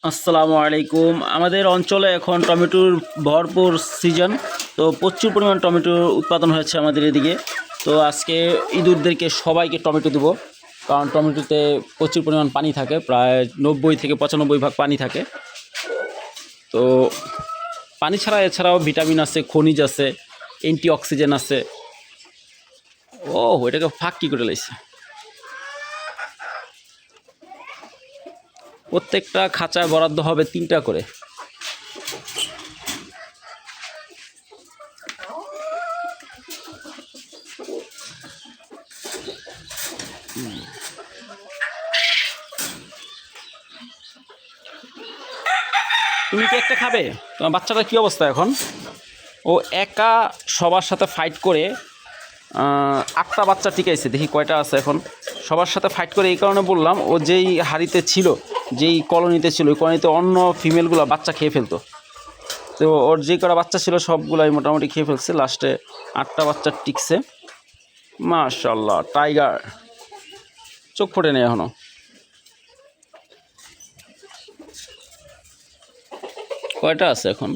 আসসালামু আলাইকুম। আমাদের অঞ্চলে এখন টমেটোর ভরপুর সিজন। তো প্রচুর পরিমাণ টমেটোর উৎপাদন হয়েছে আমাদের এদিকে। তো আজকে ইঁদুরদেরকে সবাইকে টমেটো দেবো, কারণ টমেটোতে প্রচুর পরিমাণ পানি থাকে, প্রায় 90 থেকে 95 ভাগ পানি থাকে। তো পানি ছাড়া এছাড়াও ভিটামিন আছে, খনিজ আছে, অ্যান্টি অক্সিজেন আছে। ও এটাকে ফাঁক কী করে লাইছে। প্রত্যেকটা খাঁচায় বরাদ্দ হবে 3টা করে। তুমি কি একটা খাবে? তোমার বাচ্চাটার কী অবস্থা এখন? ও একা সবার সাথে ফাইট করে 8টা বাচ্চা টিকাইছে, দেখি কয়টা আছে এখন। সবার সাথে ফাইট করে এই কারণে বললাম, ও যেই হাড়িতে ছিল, যেই কলোনিতে ছিল, ওই কলোনিতে অন্য ফিমেলগুলো বাচ্চা খেয়ে ফেলতো। তো ওর যে কটা বাচ্চা ছিল সবগুলাই মোটামুটি খেয়ে ফেলছে, লাস্টে 8টা বাচ্চা টিকছে। মাশাআল্লাহ, টাইগার, চোখ ফোটে নেই এখনও। কয়টা আছে এখন?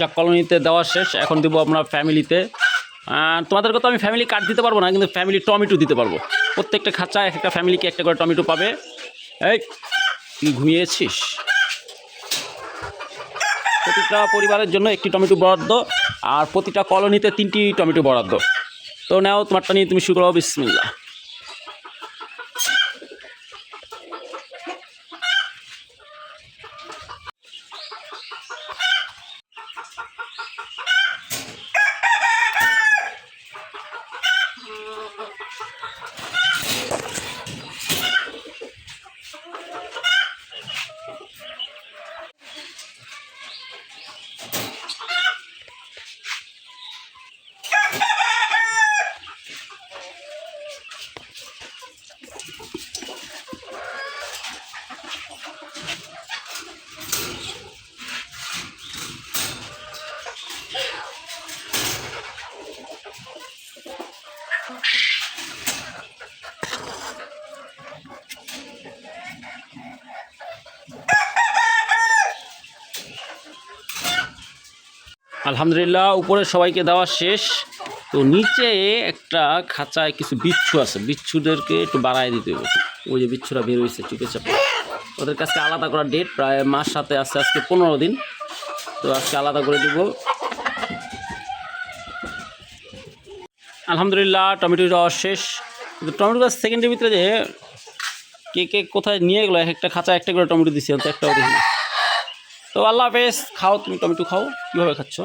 যা কলোনিতে দেওয়া শেষ, এখন দেবো আমরা ফ্যামিলিতে। তোমাদেরকে তো আমি ফ্যামিলি কার্ড দিতে পারবো না, কিন্তু ফ্যামিলি টমেটো দিতে পারবো। প্রত্যেকটা খাঁচায় একটা ফ্যামিলিকে একটা করে টমেটো পাবে। এই তুই ঘুমিয়েছিস? প্রতিটা পরিবারের জন্য একটি টমেটো বরাদ্দ, আর প্রতিটা কলোনিতে 3টি টমেটো বরাদ্দ। তো নাও, তোমারটা নিয়ে তুমি শুরু করো। বিসমিল্লাহ। আলহামদুলিল্লাহ, উপরে সবাইকে দেওয়া শেষ। তো নিচে একটা খাঁচায় কিছু বিচ্ছু আছে, বিচ্ছুদেরকে একটু বাড়ায় দিতে হবে। ওই যে বিচ্ছুরা বের হয়েছে চুপে চাপে, ওদের কাছে আলাদা করা ডেট, প্রায় মাস সাথে আসতে আজকে 15 দিন। তো আজকে আলাদা করে দিব। আলহামদুলিল্লাহ, টমেটো দেওয়া শেষ। কিন্তু টমেটো গাছ সেকেন্ডের ভিতরে যে কে কে কোথায় নিয়ে গেলো, একটা খাঁচা একটা করে টমেটো দিচ্ছি, তো একটাও দেখি না। তো আল্লাহ হাফেজ, খাও, তুমি টমেটো খাও। কীভাবে খাচ্ছ?